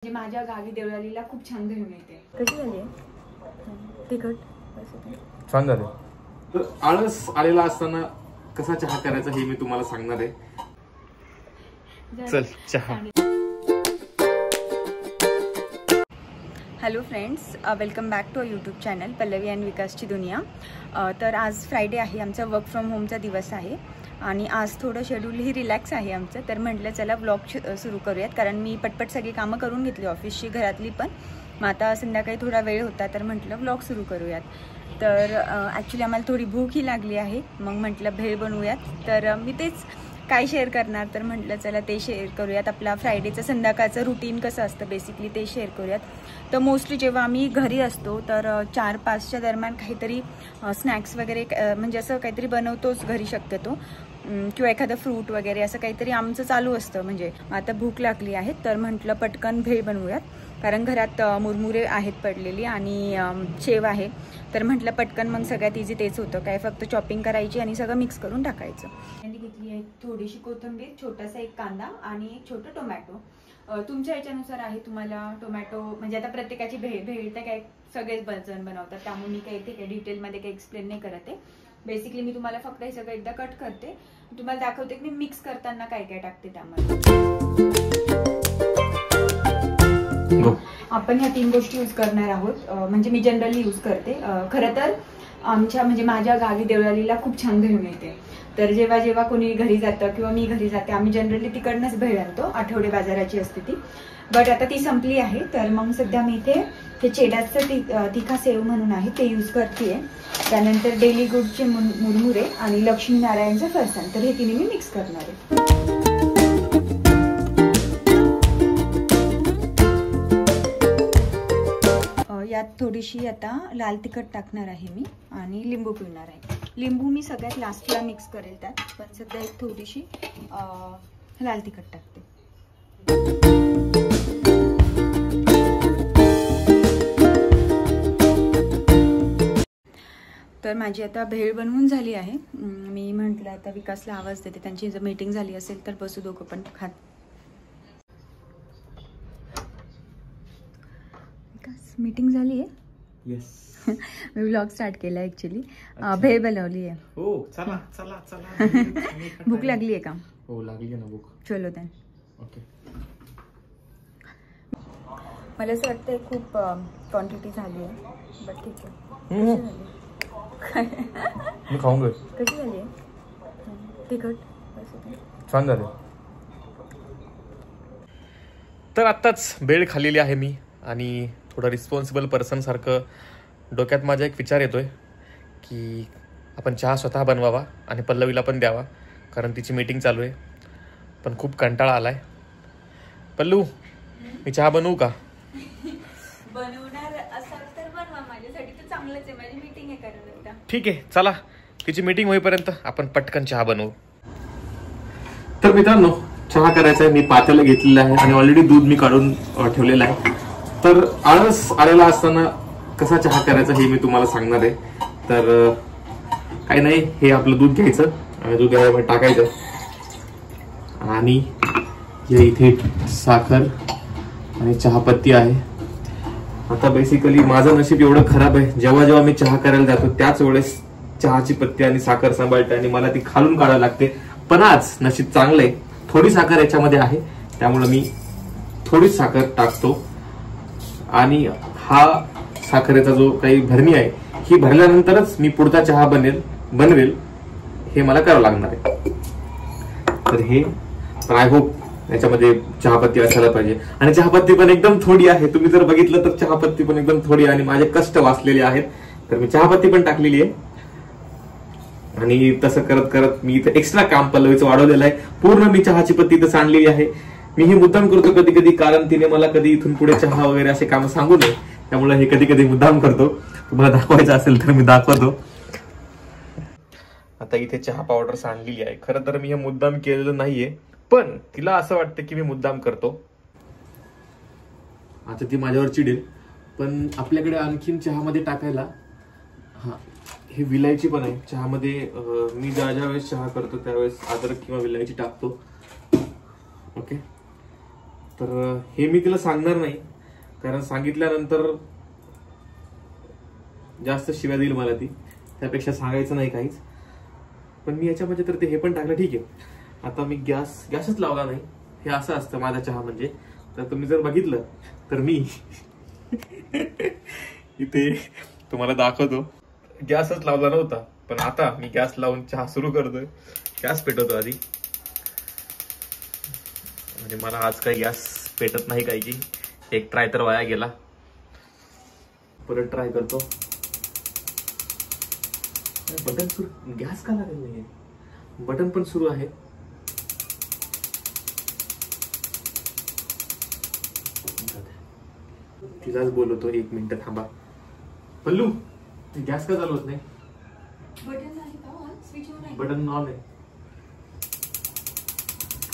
म्हणजे माझ्या गावी देवळालीला खूप छान भेळ मिळते. कशी झाली? तिखट छान झाले. तर आळस आलेला असताना कसा चहा करायचा हे मी तुम्हाला सांगणार आहे. चल चहा. Hello friends, welcome back to our YouTube channel Pallavi and विकासची दुनिया. तर आज फ्रायडे आहे, आमचा वर्क फ्रॉम होमचा दिवस आहे आणि आज थोडं शेड्यूलही रिलॅक्स आहे आमचं. तर म्हटलं चला ब्लॉग सुरू करूयात, कारण मी पटपट सगळी कामं करून घेतली ऑफिसची, घरातली पण. मग आता संध्याकाळी थोडा वेळ होता तर म्हटलं ब्लॉग सुरू करूयात. तर ॲक्च्युली आम्हाला थोडी भूकही लागली आहे, मग म्हटलं भेळ बनवूयात. तर मी तेच काय शेअर करणार, तर म्हटलं चला ते शेअर करूयात. आपला फ्रायडेचं संध्याकाळचं रुटीन कसं असतं बेसिकली ते शेअर करूयात. तर मोस्टली जेव्हा आम्ही घरी असतो तर 4-5च्या दरम्यान काहीतरी स्नॅक्स वगैरे म्हणजे असं काहीतरी बनवतोच घरी शक्यतो, किंवा एखादं फ्रूट वगैरे असं काहीतरी आमचं चालू असतं. म्हणजे आता भूक लागली आहे तर म्हटलं पटकन भेळ बनवूयात, कारण घरात मुरमुरे आहेत पडलेली आणि शेव आहे. तर म्हटलं पटकन मग सगळ्यात इझी तेच होतं, काय फक्त चॉपिंग करायची आणि सगळं मिक्स करून टाकायचं. आणि घेतली आहे थोडीशी कोथिंबीर, छोटासा एक कांदा आणि एक छोटं टोमॅटो. तुमच्या ह्याच्यानुसार आहे, तुम्हाला टोमॅटो म्हणजे आता प्रत्येकाची भेळ तर काय सगळेच जण बनवतात, त्यामुळे मी काही ते काही डिटेलमध्ये काही एक्सप्लेन नाही करत आहे. बेसिकली मी तुम्हाला फक्त हे सगळं एकदा कट करते, तुम्हाला दाखवते की मी मिक्स करताना काय काय टाकते त्यामध्ये. आपण ह्या 3 गोष्टी यूज करणार आहोत, म्हणजे मी जनरली यूज करते. खरं तर आमच्या म्हणजे माझ्या गावी देवळालीला खूप छान भेळ मिळते. तर जेव्हा जेव्हा कोणी घरी जातं किंवा मी घरी जाते, आम्ही जनरली तिकडनंच भेळ आणतो, आठवडे बाजाराची असते ती. बट आता ती संपली आहे, तर मग सध्या मी इथे हे चेडाचं तिखा सेव म्हणून आहे ते यूज करते. त्यानंतर डेली गुडचे मुरमुरे आणि लक्ष्मीनारायणचं फरसाण, तर हे तिने मी मिक्स करणार आहे. यात थोडीशी आता लाल तिखट टाकणार आहे मी आणि लिंबू पिळणार आहे. लिंबू मी सगळ्यात लास्टला मिक्स करेल त्यात, पण सध्या एक थोडीशी लाल तिखट टाकते. तर माझी आता भेळ बनवून झाली आहे. मी म्हटलं आता विकासला आवाज देते, त्यांची जर मीटिंग झाली असेल तर बसू दोघं पण खात. विकास मीटिंग झाली आहे? येस. मी व्लॉग स्टार्ट केला ऍक्च्युली. भेळ बनवली आहे. हो चला चला चला. भूक लागली आहे का? हो लागली आहे ना भूक. चलो देन. ओके. मला असं वाटतं खूप क्वांटिटी झाली आहे, बट ठीक आहे. मी खाऊन घेऊ. कशी झाली आहे? तिखट छान झाले. तर आत्ताच भेळ खाल्लेली आहे मी, आणि थोडं रिस्पॉन्सिबल पर्सन सारखं डोक्यात माझा एक विचार येतोय की आपण चहा स्वतः बनवावा आणि पल्लवीला पण द्यावा, कारण तिची मीटिंग चालू आहे. पण खूप कंटाळा आलाय. पल्लू, मी चहा बनवू का? बनवणार असाल तर बनवा, माझ्यासाठी तर चांगलंच आहे, माझी मीटिंग आहे करायला. ठीक आहे चला, तिची मीटिंग होईपर्यंत आपण पटकन चहा बनवू. तर मित्रांनो, चहा करायचा आहे. मी पातेलं घेतलेलं आहे आणि ऑलरेडी दूध मी काढून ठेवलेलं आहे. तर आळस आलेला असताना कसा चहा करायचा हे मी तुम्हाला सांगणार आहे. तर काही नाही, हे आपलं दूध घ्यायचं आणि दूध यामध्ये टाकायचं, आणि हे इथे साखर आणि चहापत्ती आहे. आता बेसिकली माझं नशीब एवढं खराब आहे, जेव्हा जेव्हा मी चहा करायला जातो त्याच वेळेस चहाची पत्ती आणि साखर सांभाळते आणि मला ती खालून काढायला लागते. पण आज नशीब चांगलं आहे, थोडी साखर याच्यामध्ये आहे, त्यामुळे मी थोडीच साखर टाकतो. आणि हा साखरेचा जो काही भरणी आहे, ही भरल्यानंतरच मी पुढचा चहा बनवेल हे मला करावं लागणार आहे. तर हे आय होप याच्यामध्ये चहापत्ती असायला पाहिजे, आणि चहापत्ती पण एकदम थोडी आहे. तुम्ही जर बघितलं तर चहापत्ती पण एकदम थोडी, आणि माझे कष्ट वाचलेले आहेत, तर मी चहापत्ती पण टाकलेली आहे. आणि तसं करत करत मी इथं एक्स्ट्रा काम पल्लवीचं वाढवलेलं आहे. पूर्ण मी चहाची पत्ती इथं सांडलेली आहे. मी हे मुद्दाम करतो कधी कधी, कारण तिने मला कधी इथून पुढे चहा वगैरे असे काम सांगू नये, त्यामुळे हे कधी कधी मुद्दाम करतो. तुम्हाला दाखवायचं असेल तर मी दाखवतो. आता इथे चहा पावडर सांडलेली आहे. खरं तर मी हे मुद्दाम केलेलं नाहीये, पण तिला असं वाटतं की मी मुद्दाम करतो. आता ती माझ्यावर चिडेल, पण आपल्याकडे आणखीन चहामध्ये टाकायला हे विलायची पण आहे चहामध्ये. मी ज्या वेळेस चहा करतो त्यावेळेस अद्रक किंवा विलायची टाकतो. ओके, तर हे मी तिला सांगणार नाही, कारण सांगितल्यानंतर जास्त शिव्या देईल मला ती, त्यापेक्षा सांगायचं नाही काहीच. पण मी याच्यामध्ये तर ते हे पण टाकलं. ठीक आहे, आता मी गॅसच लावला नाही. हे असं असतं माझा चहा म्हणजे. तर तुम्ही जर बघितलं तर मी इथे तुम्हाला दाखवतो, गॅसच लावला नव्हता, पण आता मी गॅस लावून चहा सुरू करतोय. गॅस पेटवतो आधी, म्हणजे मला आज काही गॅस पेटत नाही काही की. एक ट्राय तर वाया गेला, परत ट्राय करतो. बटन सुरू, गॅस का लागत नाहीये? बटन पण सुरू आहे. तिलाच बोलवतो, 1 मिनिट थांबा. पल्लू, गॅस का चालू होत नाही? बटन ऑन आहे.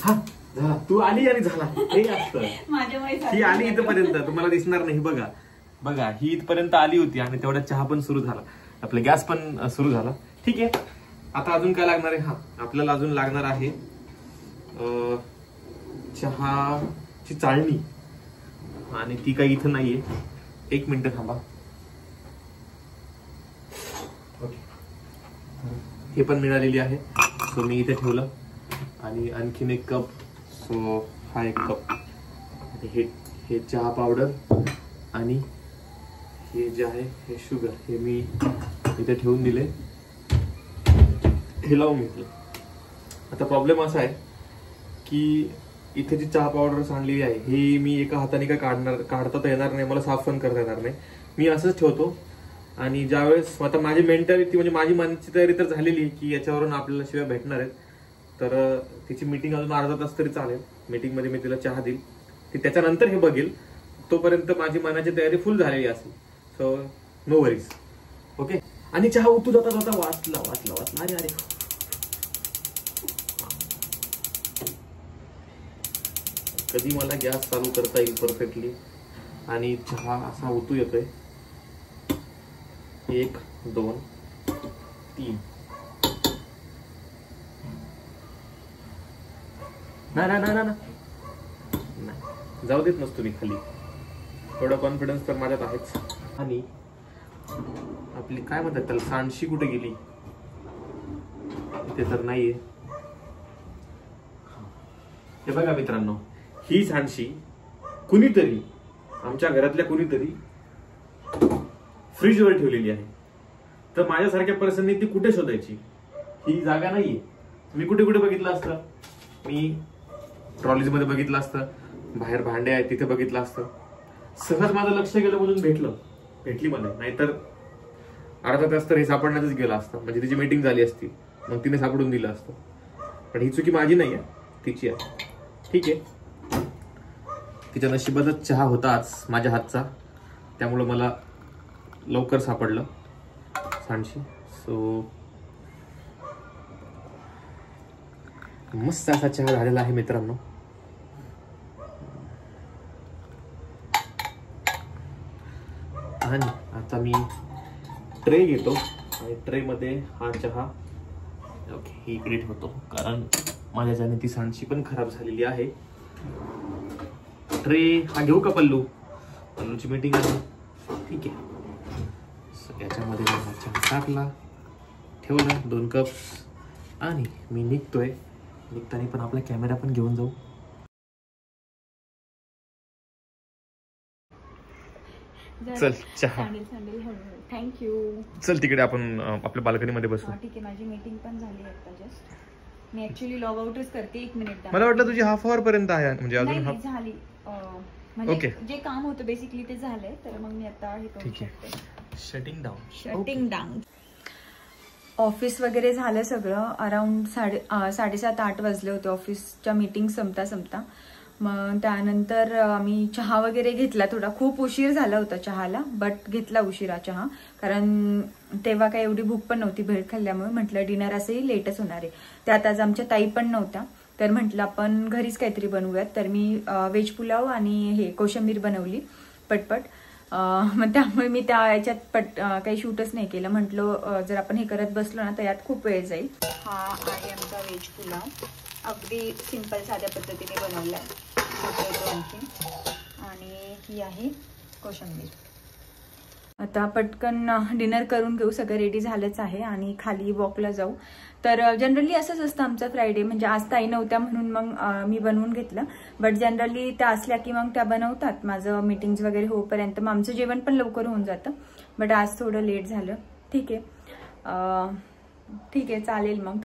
हा झाला, तू आली आणि झाला. हे असतं, ही आली इथपर्यंत, तुम्हाला दिसणार नाही. बघा बघा, ही इथपर्यंत आली होती आणि तेवढा चहा पण सुरू झाला, आपला गॅस पण सुरू झाला. ठीक आहे, आता अजून काय लागणार आहे? हा, आपल्याला अजून लागणार आहे चहाची चाळणी, आणि ती काही इथं नाहीये. 1 मिनिट थांबा. ओके, हे पण मिळालेली आहे, सो मी इथे ठेवलं. आणि आणखीन एक कप, सो हा एक कप. हे चहा पावडर आणि हे जे आहे हे शुगर, हे मी इथे ठेवून दिले. हे लावून घेतलं. आता प्रॉब्लेम असा आहे की इथे जी चहा पावडर सांडलेली आहे हे मी एका हाताने काय काढता तर येणार नाही, मला साफ पण करता येणार नाही. मी असंच ठेवतो. आणि ज्यावेळेस आता माझी मेंटॅलिटी म्हणजे माझी मानसिक तयारी तर झालेली आहे की याच्यावरून आपल्याला शिवाय भेटणार आहेत, तर तिची मीटिंग अजून अर्धा तास तरी चालेल. मीटिंगमध्ये मी तिला चहा देईल, ती त्याच्यानंतर हे बघेल. तोपर्यंत माझी मनाची तयारी फुल झालेली असेल, सो नो वरीज. ओके, आणि चहा उतू जाता जाता वाचला. अरे अरे, कधी मला गॅस चालू करता येईल परफेक्टली आणि चहा असा उतू येतोय. 1 2 3. ना जाऊ देत नसतो मी खाली, थोडा कॉन्फिडन्स तर माझ्यात आहेच. आणि आपली काय म्हणतात त्याला, सांडशी कुठे गेली? इथे तर नाहीये. हे बघा मित्रांनो, ही सांडशी कुणीतरी, आमच्या घरातल्या कुणीतरी फ्रीजवर ठेवलेली आहे. तर माझ्यासारख्या पर्सनने ती कुठे शोधायची? ही जागा नाहीये. मी कुठे कुठे बघितलं असतं? मी ट्रॉलीज मध्ये बघितलं असतं, बाहेर भांडे आहेत तिथे बघितलं असतं. सहज माझं लक्ष गेलं म्हणून भेटली मला, नाहीतर अर्धा तास तर हे सापडण्यातच गेला असतं. म्हणजे तिची मीटिंग झाली असती, मग तिने सापडून दिलं असतं. पण ही चुकी माझी नाही आहे, तिची आहे. ठीक आहे, तिच्या नशिबातच चहा होता आज माझ्या हातचा, त्यामुळं मला लवकर सापडलं सांडशी. सो मस्त असा चहा झालेला आहे मित्रांनो. आणि आता मी ट्रे घेतो आणि ट्रे मध्ये हा चहा ओके इकडे ठेवतो, कारण माझ्या ज्याने ती सांडशी पण खराब झालेली आहे. ट्रे हा घेऊ का पल्लूची मीटिंग आहे. ठीक आहे, याच्यामध्ये हा चहा टाकला, ठेवला 2 कप आणि मी निघतोय. निघताना पण आपला कॅमेरा पण घेऊन जाऊ. चल चहा, थँक्यू. चल तिकडे आपण आपल्या बाल्कनी मध्ये बसू. ठीक आहे, माझी मीटिंग पण झाली आता जस्ट. मी ऍक्च्युअली लॉग आउटच करते. 1 मिनिट. मला वाटलं तुझी हाफ आवर पर्यंत आहे, म्हणजे अजून हाफ झाली. म्हणजे जे काम होतं बेसिकली ते झालंय, तर मग मी आता हे करू शकते. Shutting down. ऑफिस वगैरे झालं सगळं. अराउंड 7:30-8 वाजले होते ऑफिसच्या मीटिंग संपता. मग त्यानंतर आम्ही चहा वगैरे घेतला. थोडा खूप उशीर झाला होता चहाला, बट घेतला उशिरा चहा, कारण तेव्हा काही एवढी भूक पण नव्हती भेळ खाल्ल्यामुळे. म्हटलं डिनर असंही लेटच होणार आहे. त्यात आज आमच्या ताई पण नव्हत्या, तर म्हटलं आपण घरीच काहीतरी बनवूयात. तर मी व्हेज पुलाव आणि हे कोशिंबीर बनवली पटपट. मग त्यामुळे मी त्या याच्यात काही शूटच नाही केलं. म्हटलं जर आपण हे करत बसलो ना तर यात खूप वेळ जाईल. हा आहे आमचा व्हेज पुलाव, अगदी सिंपल साध्या पद्धतीने बनवलाय. आणखी, आणि ही आहे कोशिंबीर. आता पटकन डिनर करून घेऊ, सगळं रेडी झालंच आहे आणि खाली वॉकला जाऊ. तर जनरली असंच असतं आमचं फ्रायडे, म्हणजे आज ताई नव्हत्या म्हणून मग मी बनवून घेतलं. बट जनरली त्या असल्या की मग त्या बनवतात माझं मीटिंग्स वगैरे होईपर्यंत, मग आमचं जेवण पण लवकर होऊन जातं. बट आज थोडं लेट झालं. ठीक आहे चालेल. मग